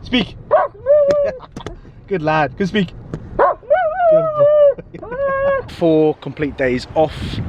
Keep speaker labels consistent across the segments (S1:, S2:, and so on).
S1: Speak. Good lad. Good speak. Good boy. 4 complete days off.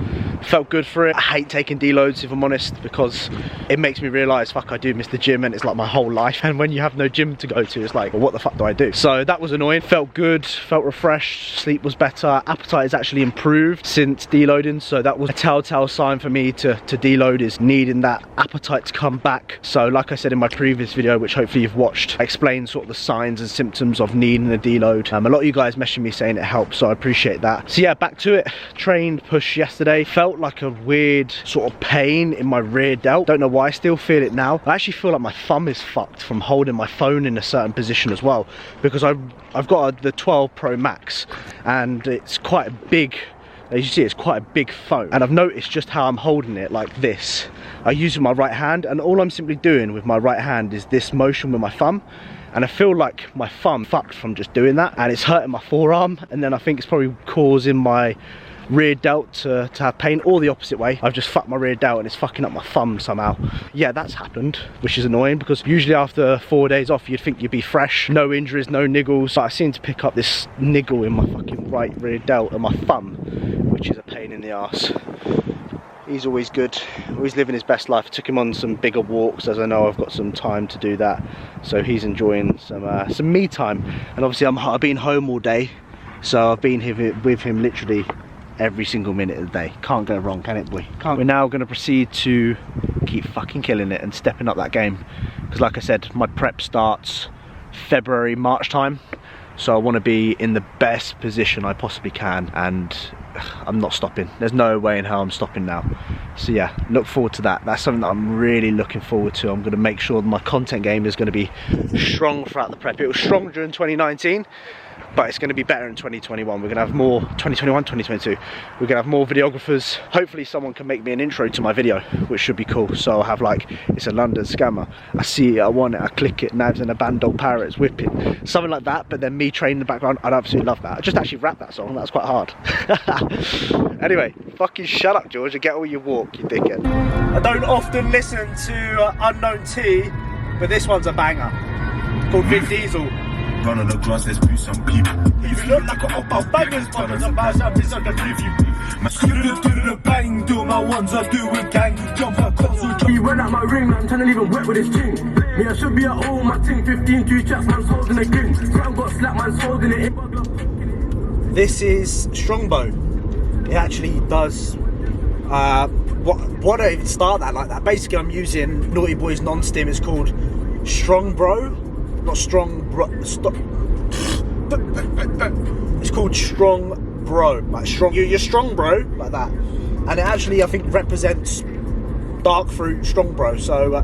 S1: Felt good for it. I hate taking deloads, if I'm honest, because it makes me realise, fuck, I do miss the gym and it's like my whole life. And when you have no gym to go to, it's like, well, what the fuck do I do? So that was annoying. Felt good, felt refreshed, sleep was better. Appetite has actually improved since deloading. So that was a telltale sign for me to deload, is needing that appetite to come back. So like I said in my previous video, which hopefully you've watched, I explained sort of the signs and symptoms of needing a deload. A lot of you guys messaged me saying it helps, so I appreciate that. So yeah, back to it. Trained push yesterday. Felt like a weird sort of pain in my rear delt. Don't know why, I still feel it now. I actually feel like my thumb is fucked from holding my phone in a certain position as well, because I've got the 12 Pro Max and it's quite a big, as you see, it's quite a big phone, and I've noticed just how I'm holding it like this. I use it with my right hand, and all I'm simply doing with my right hand is this motion with my thumb, and I feel like my thumb fucked from just doing that, and it's hurting my forearm, and then I think it's probably causing my rear delt to have pain, or the opposite way. I've just fucked my rear delt and it's fucking up my thumb somehow. Yeah, that's happened, which is annoying, because usually after 4 days off you'd think you'd be fresh, no injuries, no niggles, but I seem to pick up this niggle in my fucking right rear delt and my thumb, which is a pain in the arse. He's always good, always living his best life. I took him on some bigger walks, as I know I've got some time to do that, so he's enjoying some me time. And obviously I've been home all day, so I've been here with him literally every single minute of the day. Can't go wrong, can it, boy? Can't. We're now going to proceed to keep fucking killing it and stepping up that game, because like I said, my prep starts February, March time, so I want to be in the best position I possibly can, and I'm not stopping. There's no way in hell I'm stopping now. So yeah, look forward to that. That's something that I'm really looking forward to. I'm going to make sure that my content game is going to be strong throughout the prep. It was strong during 2019, but it's going to be better in 2021. We're going to have more, 2021, 2022. We're going to have more videographers. Hopefully someone can make me an intro to my video, which should be cool. So I'll have like, it's a London scammer. I see it, I want it, I click it, Navs and a band dog parrots whipping. Something like that, but then me training in the background. I'd absolutely love that. I just actually rapped that song, that was quite hard. Anyway, fucking shut up, George, and get all your walk, you dickhead. I don't often listen to Unknown T, but this one's a banger. It's called Vin Diesel.
S2: Run on the grass, let's boot some people. If you look like a hot house bangers, brothers and bars, I'm just on the preview. My script do the bang, do my ones I do with gang. Jump up, close with jump. He went out my ring, I'm trying to leave him wet with his ting. Me, I should be at home, my ting 15, 2 chaps, man's holding a grin. Ground got slapped, man's holding it.
S1: This is Strongbow. It actually does, why don't I even start that like that? Basically, I'm using Naughty Boy's non-stim, it's called Strong Bro. Not strong bro, it's called Strong Bro, like strong, you're strong bro, like that. And it actually, I think, represents dark fruit, strong bro, so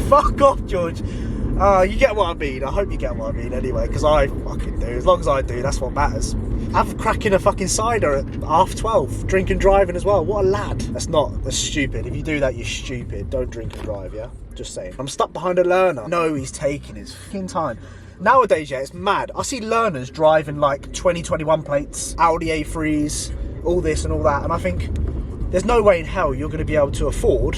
S1: fuck off, George. You get what I mean. I hope you get what I mean anyway, because I fucking do. As long as I do, that's what matters. Have cracking a fucking cider at 12:30, drink and driving as well. What a lad. That's stupid. If you do that, you're stupid. Don't drink and drive, yeah? Just saying. I'm stuck behind a learner. No, he's taking his fucking time. Nowadays, yeah, it's mad. I see learners driving like 2021 plates, Audi A3s, all this and all that, and I think there's no way in hell you're going to be able to afford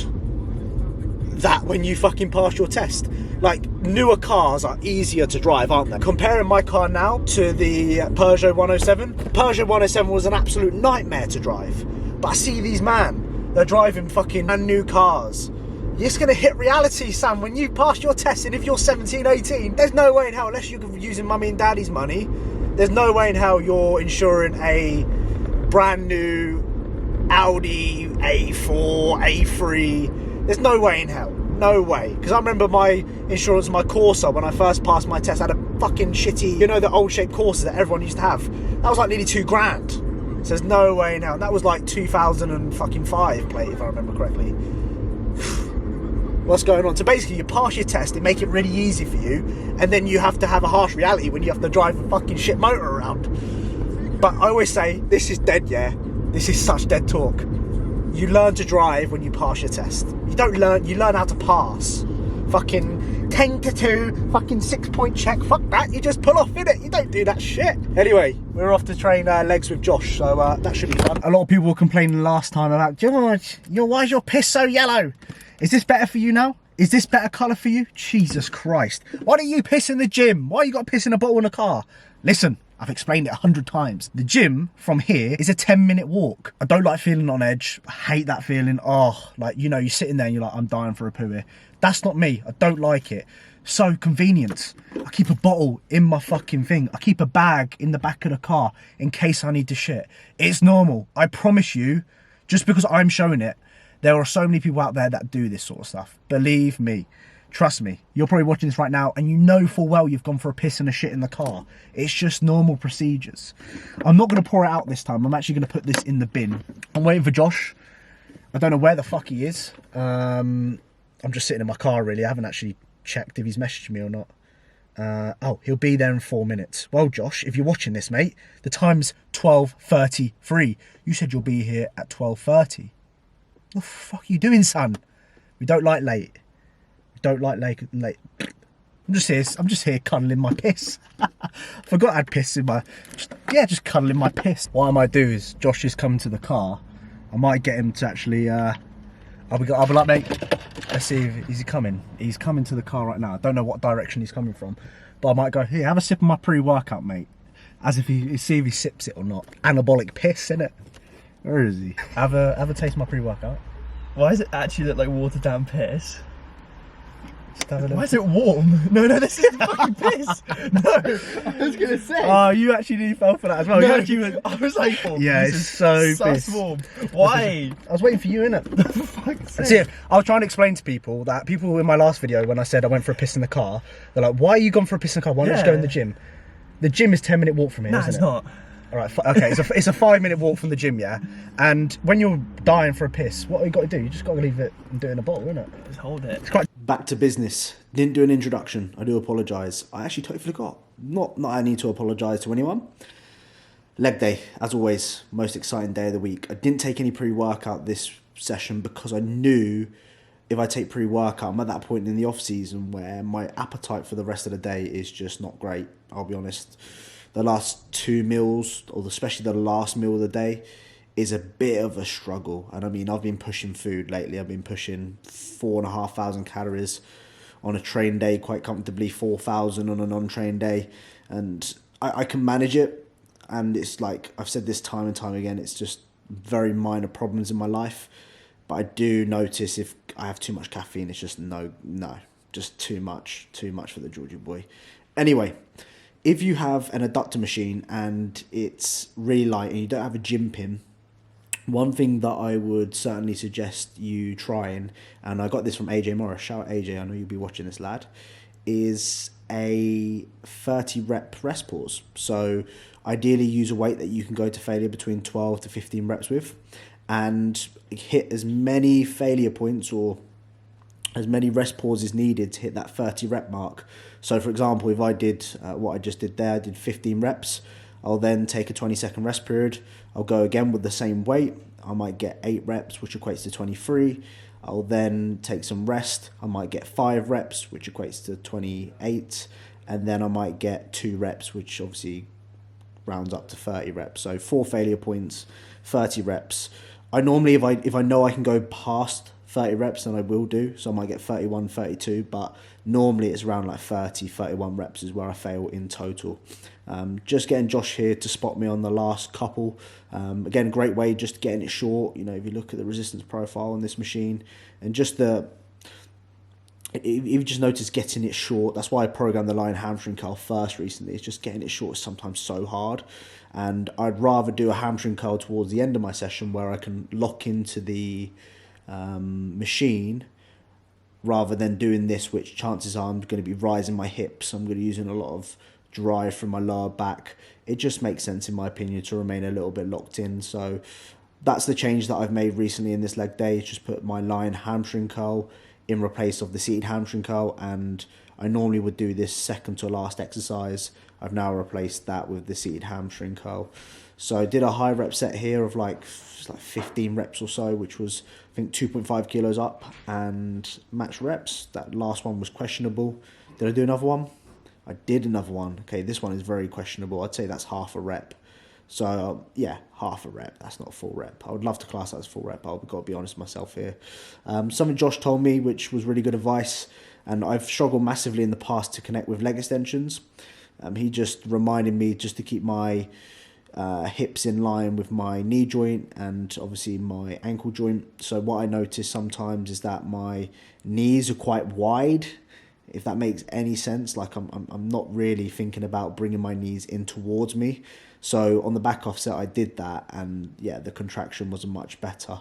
S1: that when you fucking pass your test. Like, newer cars are easier to drive, aren't they? Comparing my car now to the Peugeot 107, the Peugeot 107 was an absolute nightmare to drive. But I see these they're driving fucking brand new cars. It's gonna hit reality, Sam, when you pass your test, and if you're 17, 18, there's no way in hell, unless you're using mummy and daddy's money, there's no way in hell you're insuring a brand new Audi A4, A3. There's no way in hell. No way. Because I remember my insurance, my Corsa, when I first passed my test, had a fucking shitty, you know, the old shaped Corsas that everyone used to have. That was like nearly £2,000. So there's no way now. And that was like 2005 plate, if I remember correctly. What's going on? So basically, you pass your test, they make it really easy for you, and then you have to have a harsh reality when you have to drive a fucking shit motor around. But I always say, this is dead, yeah? This is such dead talk. You learn to drive when you pass your test. You don't learn, you learn how to pass. Fucking 10 to 2, fucking 6-point check, fuck that, you just pull off, innit? You don't do that shit. Anyway, we're off to train legs with Josh, so that should be fun. A lot of people were complaining last time about, George, why is your piss so yellow? Is this better for you now? Is this better colour for you? Jesus Christ. Why don't you piss in the gym? Why you got to piss in a bottle in a car? Listen, I've explained it 100 times. The gym from here is a 10-minute walk. I don't like feeling on edge. I hate that feeling. Oh, like, you know, you're sitting there and you're like, I'm dying for a poo here. That's not me. I don't like it. So convenience. I keep a bottle in my fucking thing. I keep a bag in the back of the car in case I need to shit. It's normal. I promise you, just because I'm showing it, there are so many people out there that do this sort of stuff. Believe me. Trust me. You're probably watching this right now and you know full well you've gone for a piss and a shit in the car. It's just normal procedures. I'm not going to pour it out this time. I'm actually going to put this in the bin. I'm waiting for Josh. I don't know where the fuck he is. I'm just sitting in my car really. I haven't actually checked if he's messaged me or not. Oh, he'll be there in 4 minutes. Well, Josh, if you're watching this, mate, the time's 12:33. You said you'll be here at 12:30. What the fuck are you doing, son? We don't like late. We don't like late. I'm just here cuddling my piss. Forgot I had piss in my... just cuddling my piss. What I might do is, Josh is coming to the car. I might get him to actually... I'll be like, mate, let's see if he's coming. He's coming to the car right now. I don't know what direction he's coming from. But I might go, here, have a sip of my pre-workout, mate. As if see if he sips it or not. Anabolic piss, innit? Where is he? Have a taste of my pre-workout.
S3: Why does it actually look like watered down piss?
S1: Why
S3: is it warm? No, this is fucking piss. No, I was gonna say.
S1: Oh, you actually nearly fell for that as well.
S3: No,
S1: I
S3: was like,
S1: yeah, it's so piss.
S3: warm. Why?
S1: I was waiting for you, innit?
S3: For fuck's sake.
S1: See, I was trying to explain to people that people in my last video when I said I went for a piss in the car, they're like, "Why are you gone for a piss in the car? Why don't you just go in the gym?" The gym is 10-minute walk from here, isn't it?
S3: It's not.
S1: All right, okay, it's a 5-minute walk from the gym, yeah? And when you're dying for a piss, what you got to do? You just got to leave it and do it in a bottle, innit?
S3: Just hold it.
S1: It's quite... Back to business. Didn't do an introduction. I do apologise. I actually totally forgot. Not I need to apologise to anyone. Leg day, as always, most exciting day of the week. I didn't take any pre-workout this session because I knew if I take pre-workout, I'm at that point in the off-season where my appetite for the rest of the day is just not great, I'll be honest. The last 2 meals, or especially the last meal of the day, is a bit of a struggle. And I mean, I've been pushing food lately. I've been pushing 4,500 calories on a train day quite comfortably, 4,000 on a non-train day. And I can manage it. And it's like, I've said this time and time again, it's just very minor problems in my life. But I do notice if I have too much caffeine, it's just no, just too much for the Georgie boy. Anyway, if you have an adductor machine and it's really light and you don't have a gym pin, one thing that I would certainly suggest you trying, and I got this from AJ Morris, shout out AJ, I know you'll be watching this, lad, is a 30 rep rest pause. So ideally use a weight that you can go to failure between 12 to 15 reps with and hit as many failure points or as many rest pauses needed to hit that 30 rep mark. So for example, if I did what I just did there, I did 15 reps, I'll then take a 20-second rest period. I'll go again with the same weight. I might get 8 reps, which equates to 23. I'll then take some rest. I might get 5 reps, which equates to 28. And then I might get 2 reps, which obviously rounds up to 30 reps. So 4 failure points, 30 reps. I normally, if I know I can go past 30 reps, then I will do. So I might get 31, 32, but normally it's around like 30, 31 reps is where I fail in total. Just getting Josh here to spot me on the last couple. Again, great way just getting it short. You know, if you look at the resistance profile on this machine and just if you just notice getting it short, that's why I programmed the line hamstring curl first recently. It's just getting it short is sometimes so hard. And I'd rather do a hamstring curl towards the end of my session where I can lock into the machine rather than doing this, which chances are I'm going to be rising my hips. I'm going to be using a lot of drive from my lower back. It just makes sense in my opinion to remain a little bit locked in. So that's the change that I've made recently in this leg day. Just put my line hamstring curl in replace of the seated hamstring curl, and I normally would do this second to last exercise. I've now replaced that with the seated hamstring curl. So I did a high rep set here of like 15 reps or so, which was I think 2.5 kilos up and max reps. That last one was questionable. Did I do another one? I did another one. Okay, this one is very questionable. I'd say that's half a rep. So yeah, half a rep, that's not a full rep. I would love to class that as full rep, I've got to be honest with myself here. Something Josh told me, which was really good advice, and I've struggled massively in the past to connect with leg extensions. He just reminded me just to keep my hips in line with my knee joint and obviously my ankle joint. So what I notice sometimes is that my knees are quite wide, if that makes any sense. Like I'm not really thinking about bringing my knees in towards me. So on the back offset I did that, and yeah, the contraction wasn't much better.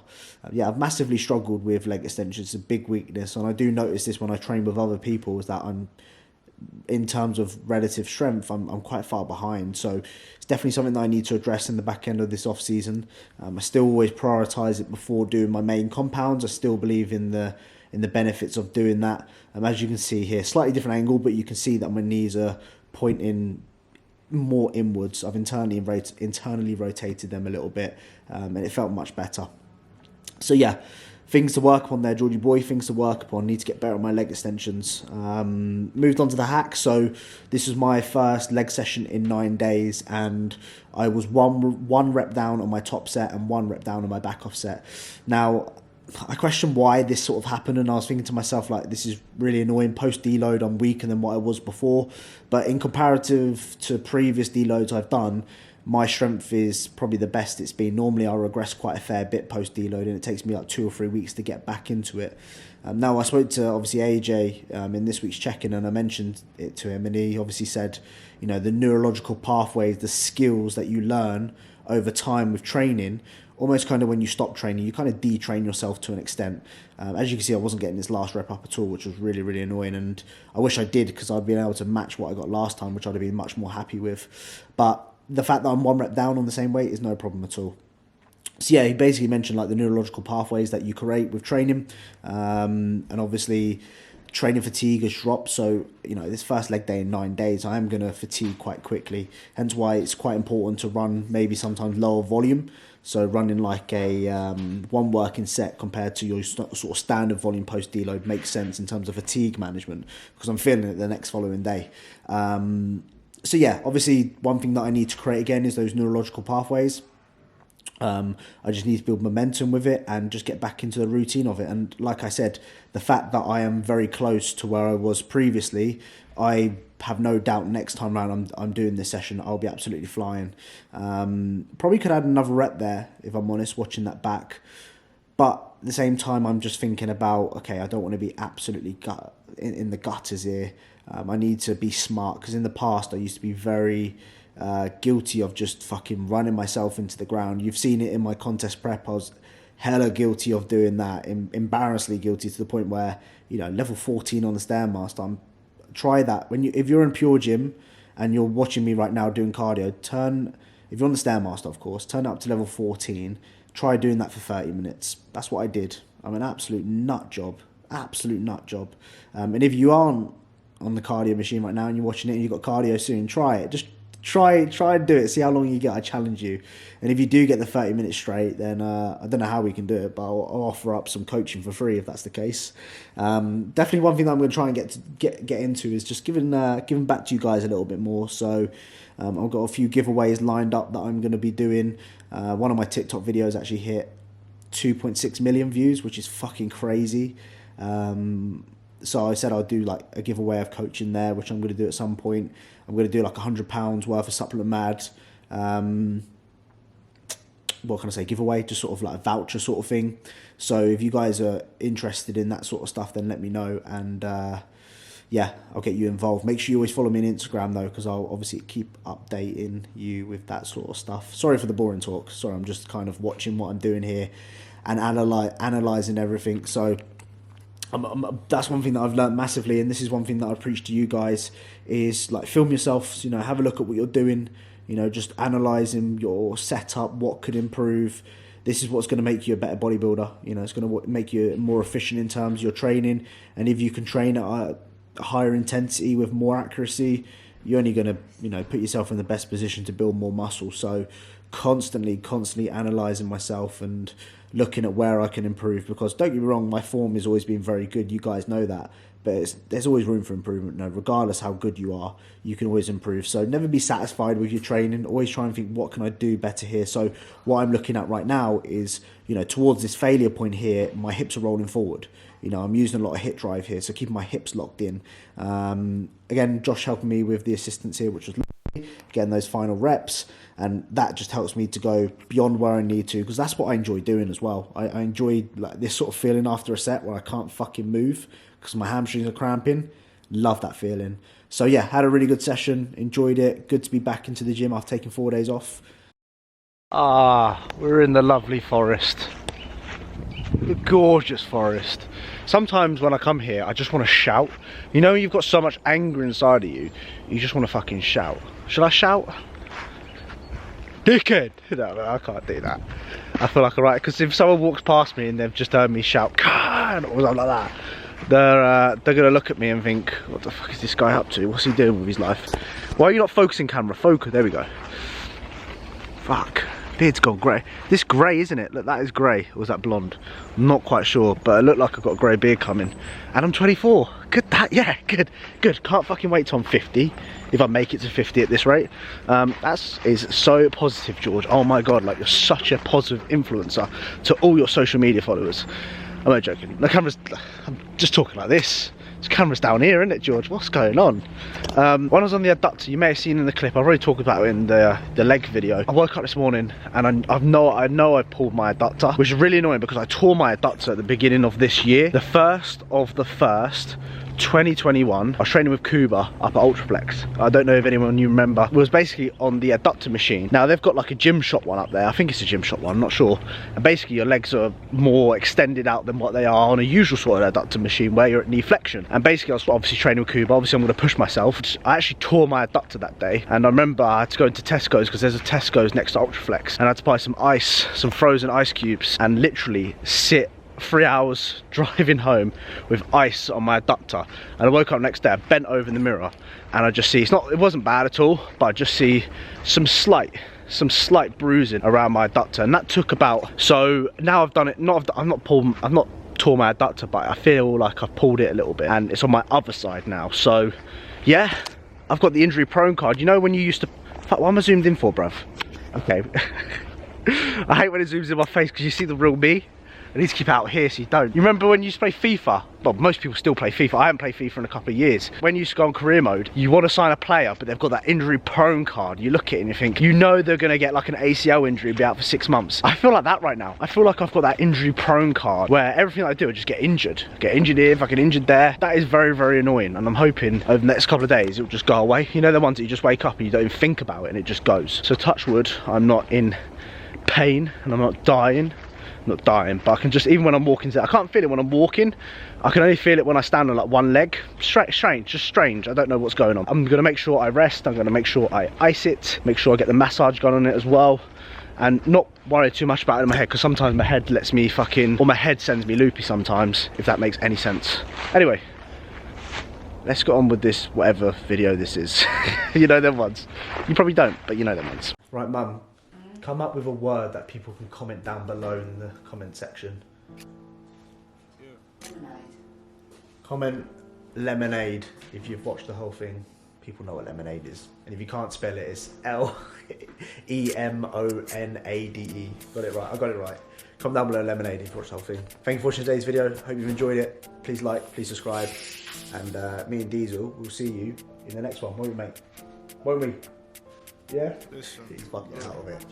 S1: Yeah, I've massively struggled with leg extensions. It's a big weakness, and I do notice this when I train with other people, is that in terms of relative strength, I'm quite far behind. So it's definitely something that I need to address in the back end of this off season. I still always prioritize it before doing my main compounds. I still believe in the benefits of doing that. As you can see here, slightly different angle, but you can see that my knees are pointing more inwards. I've internally rotated them a little bit, and it felt much better. So yeah, things to work upon there, Georgie boy, things to work upon. Need to get better at my leg extensions. Moved on to the hack. So this was my first leg session in 9 days, and I was one rep down on my top set and 1 rep down on my back offset. Now, I questioned why this sort of happened, and I was thinking to myself, like, this is really annoying. Post deload, I'm weaker than what I was before, but in comparative to previous deloads I've done, my strength is probably the best it's been. Normally I regress quite a fair bit post deload, and it takes me like 2 or 3 weeks to get back into it. Now I spoke to obviously AJ in this week's check-in, and I mentioned it to him, and he obviously said, you know, the neurological pathways, the skills that you learn over time with training, almost kind of when you stop training, you kind of detrain yourself to an extent. As you can see, I wasn't getting this last rep up at all, which was really, really annoying. And I wish I did, because I'd been able to match what I got last time, which I'd have been much more happy with. But the fact that I'm 1 rep down on the same weight is no problem at all. So yeah, he basically mentioned like the neurological pathways that you create with training. And obviously training fatigue has dropped. So, you know, this first leg day in 9 days, I am going to fatigue quite quickly. Hence why it's quite important to run maybe sometimes lower volume. So running like a 1 working set compared to your sort of standard volume post deload makes sense in terms of fatigue management, because I'm feeling it the next following day. So yeah, obviously one thing that I need to create again is those neurological pathways. I just need to build momentum with it and just get back into the routine of it. And like I said, the fact that I am very close to where I was previously, I have no doubt next time round I'm doing this session, I'll be absolutely flying. Probably could add another rep there, if I'm honest, watching that back. But at the same time, I'm just thinking about, okay, I don't want to be absolutely in the gutters here. I need to be smart, because in the past I used to be very guilty of just fucking running myself into the ground. You've seen it in my contest prep. I was hella guilty of doing that, embarrassingly guilty, to the point where, you know, level 14 on the Stairmaster. Try that if you're in pure gym and you're watching me right now doing cardio. If you're on the Stairmaster, of course, turn up to level 14. Try doing that for 30 minutes. That's what I did. I'm an absolute nut job. And if you aren't on the cardio machine right now and you're watching it and you've got cardio soon, try it. Just try and do it. See how long you get. I challenge you. And if you do get the 30 minutes straight, then I don't know how we can do it, but I'll offer up some coaching for free if that's the case. Definitely one thing that I'm going to try and get into is just giving back to you guys a little bit more. So I've got a few giveaways lined up that I'm going to be doing. One of my TikTok videos actually hit 2.6 million views, which is fucking crazy. So I said I'll do like a giveaway of coaching there, which I'm going to do at some point. I'm going to do like £100 worth of Supplement Mad. What can I say? Giveaway, just sort of like a voucher sort of thing. So if you guys are interested in that sort of stuff, then let me know. And yeah, I'll get you involved. Make sure you always follow me on Instagram though, because I'll obviously keep updating you with that sort of stuff. Sorry for the boring talk. Sorry, I'm just kind of watching what I'm doing here and analysing everything. So that's one thing that I've learned massively, and this is one thing that I preach to you guys, is like film yourself, you know, have a look at what you're doing, you know, just analysing your setup, what could improve. This is what's going to make you a better bodybuilder, you know, it's going to make you more efficient in terms of your training. And if you can train at a higher intensity with more accuracy, you're only going to, you know, put yourself in the best position to build more muscle. So constantly analysing myself and looking at where I can improve, because don't get me wrong, my form has always been very good, you guys know that,
S4: but there's always room for improvement. No, regardless how good you are, you can always improve. So never be satisfied with your training. Always try and think, what can I do better here? So what I'm looking at right now is, you know, towards this failure point here, my hips are rolling forward. You know, I'm using a lot of hip drive here, so keeping my hips locked in. Again, Josh helping me with the assistance here, which was lovely, getting those final reps, and that just helps me to go beyond where I need to, because that's what I enjoy doing as well. I enjoy like this sort of feeling after a set where I can't fucking move because my hamstrings are cramping. Love that feeling. So yeah, had a really good session, enjoyed it. Good to be back into the gym after taking 4 days off.
S1: We're in the lovely forest. The gorgeous forest. Sometimes when I come here, I just want to shout. You know, you've got so much anger inside of you, you just want to fucking shout. Should I shout? Dickhead! No, I can't do that. I feel like alright, because if someone walks past me and they've just heard me shout, "Can!" or something like that, they're gonna look at me and think, what the fuck is this guy up to? What's he doing with his life? Why are you not focusing camera? Focus, there we go. Fuck. Beard's gone grey. This grey, isn't it? Look, that is grey. Or was that blonde? I'm not quite sure, but it looked like I've got a grey beard coming. And I'm 24. Good, that, yeah, good, good. Can't fucking wait till I'm 50, if I make it to 50 at this rate. That is so positive, George. Oh my God, like, you're such a positive influencer to all your social media followers. I'm not joking. The camera's, I'm just talking like this. This camera's down here, isn't it, George? What's going on? When I was on the adductor, you may have seen in the clip, I've already talked about it in the leg video. I woke up this morning and I know I pulled my adductor, which is really annoying because I tore my adductor at the beginning of this year. The 1st of the 1st, 2021, I was training with Kuba up at Ultraflex. I don't know if anyone you remember. It was basically on the adductor machine. Now they've got like a gym shot one up there. I think it's a gym shot one, I'm not sure. And basically your legs are more extended out than what they are on a usual sort of adductor machine where you're at knee flexion. And basically I was obviously training with Kuba. Obviously I'm going to push myself. I actually tore my adductor that day, and I remember I had to go into Tesco's because there's a Tesco's next to Ultraflex, and I had to buy some ice, some frozen ice cubes, and literally sit 3 hours driving home with ice on my adductor. And I woke up next day, I bent over in the mirror, and I just see, it wasn't bad at all, but I just see some slight bruising around my adductor, and that took about, so now I've done it, I've not tore my adductor, but I feel like I've pulled it a little bit, and it's on my other side now. So yeah, I've got the injury prone card. You know when you used to, fuck, what am I zoomed in for, bruv? Okay. I hate when it zooms in my face because you see the real me. I need to keep it out here so you don't. You remember when you used to play FIFA? Well, most people still play FIFA. I haven't played FIFA in a couple of years. When you used to go on career mode, you want to sign a player, but they've got that injury prone card. You look at it and you think, you know they're going to get like an ACL injury and be out for 6 months. I feel like that right now. I feel like I've got that injury prone card where everything I do, I just get injured. Get injured here, if I get injured there. That is very, very annoying. And I'm hoping over the next couple of days, it'll just go away. You know the ones that you just wake up and you don't even think about it and it just goes. So touch wood, I'm not in pain and I'm not dying. Not dying, but I can just, even when I'm walking, I can't feel it when I'm walking. I can only feel it when I stand on like one leg. Strange, just strange. I don't know what's going on. I'm gonna make sure I rest. I'm gonna make sure I ice it, make sure I get the massage going on it as well, and not worry too much about it in my head, because sometimes my head lets me fucking, or my head sends me loopy sometimes, if that makes any sense. Anyway, let's get on with this whatever video this is. You know them ones. You probably don't, but you know them ones. Right, Mum. Come up with a word that people can comment down below in the comment section. Lemonade. Comment lemonade if you've watched the whole thing. People know what lemonade is. And if you can't spell it, it's L-E-M-O-N-A-D-E. Got it right, I got it right. Comment down below lemonade if you've watched the whole thing. Thank you for watching today's video. Hope you've enjoyed it. Please like, please subscribe. And me and Diesel will see you in the next one, won't we, mate? Won't we? Yeah? Listen, he's fucking out of it.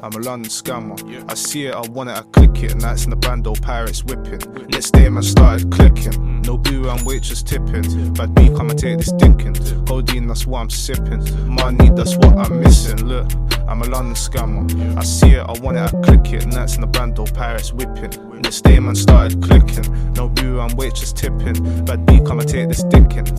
S5: I'm a London scammer. I see it, I want it, I click it. Nights in the bando, pirates whipping. Next day, man started clicking. No boo and waitress tipping. Bad beat, come and take this dinking. Codeine, that's what I'm sipping. Money, that's what I'm missing. Look, I'm a London scammer. I see it, I want it, I click it. Nights in the bando, pirates whipping. Next day, man started clicking. No boo and waitress tipping. Bad beat, come and take this dinking.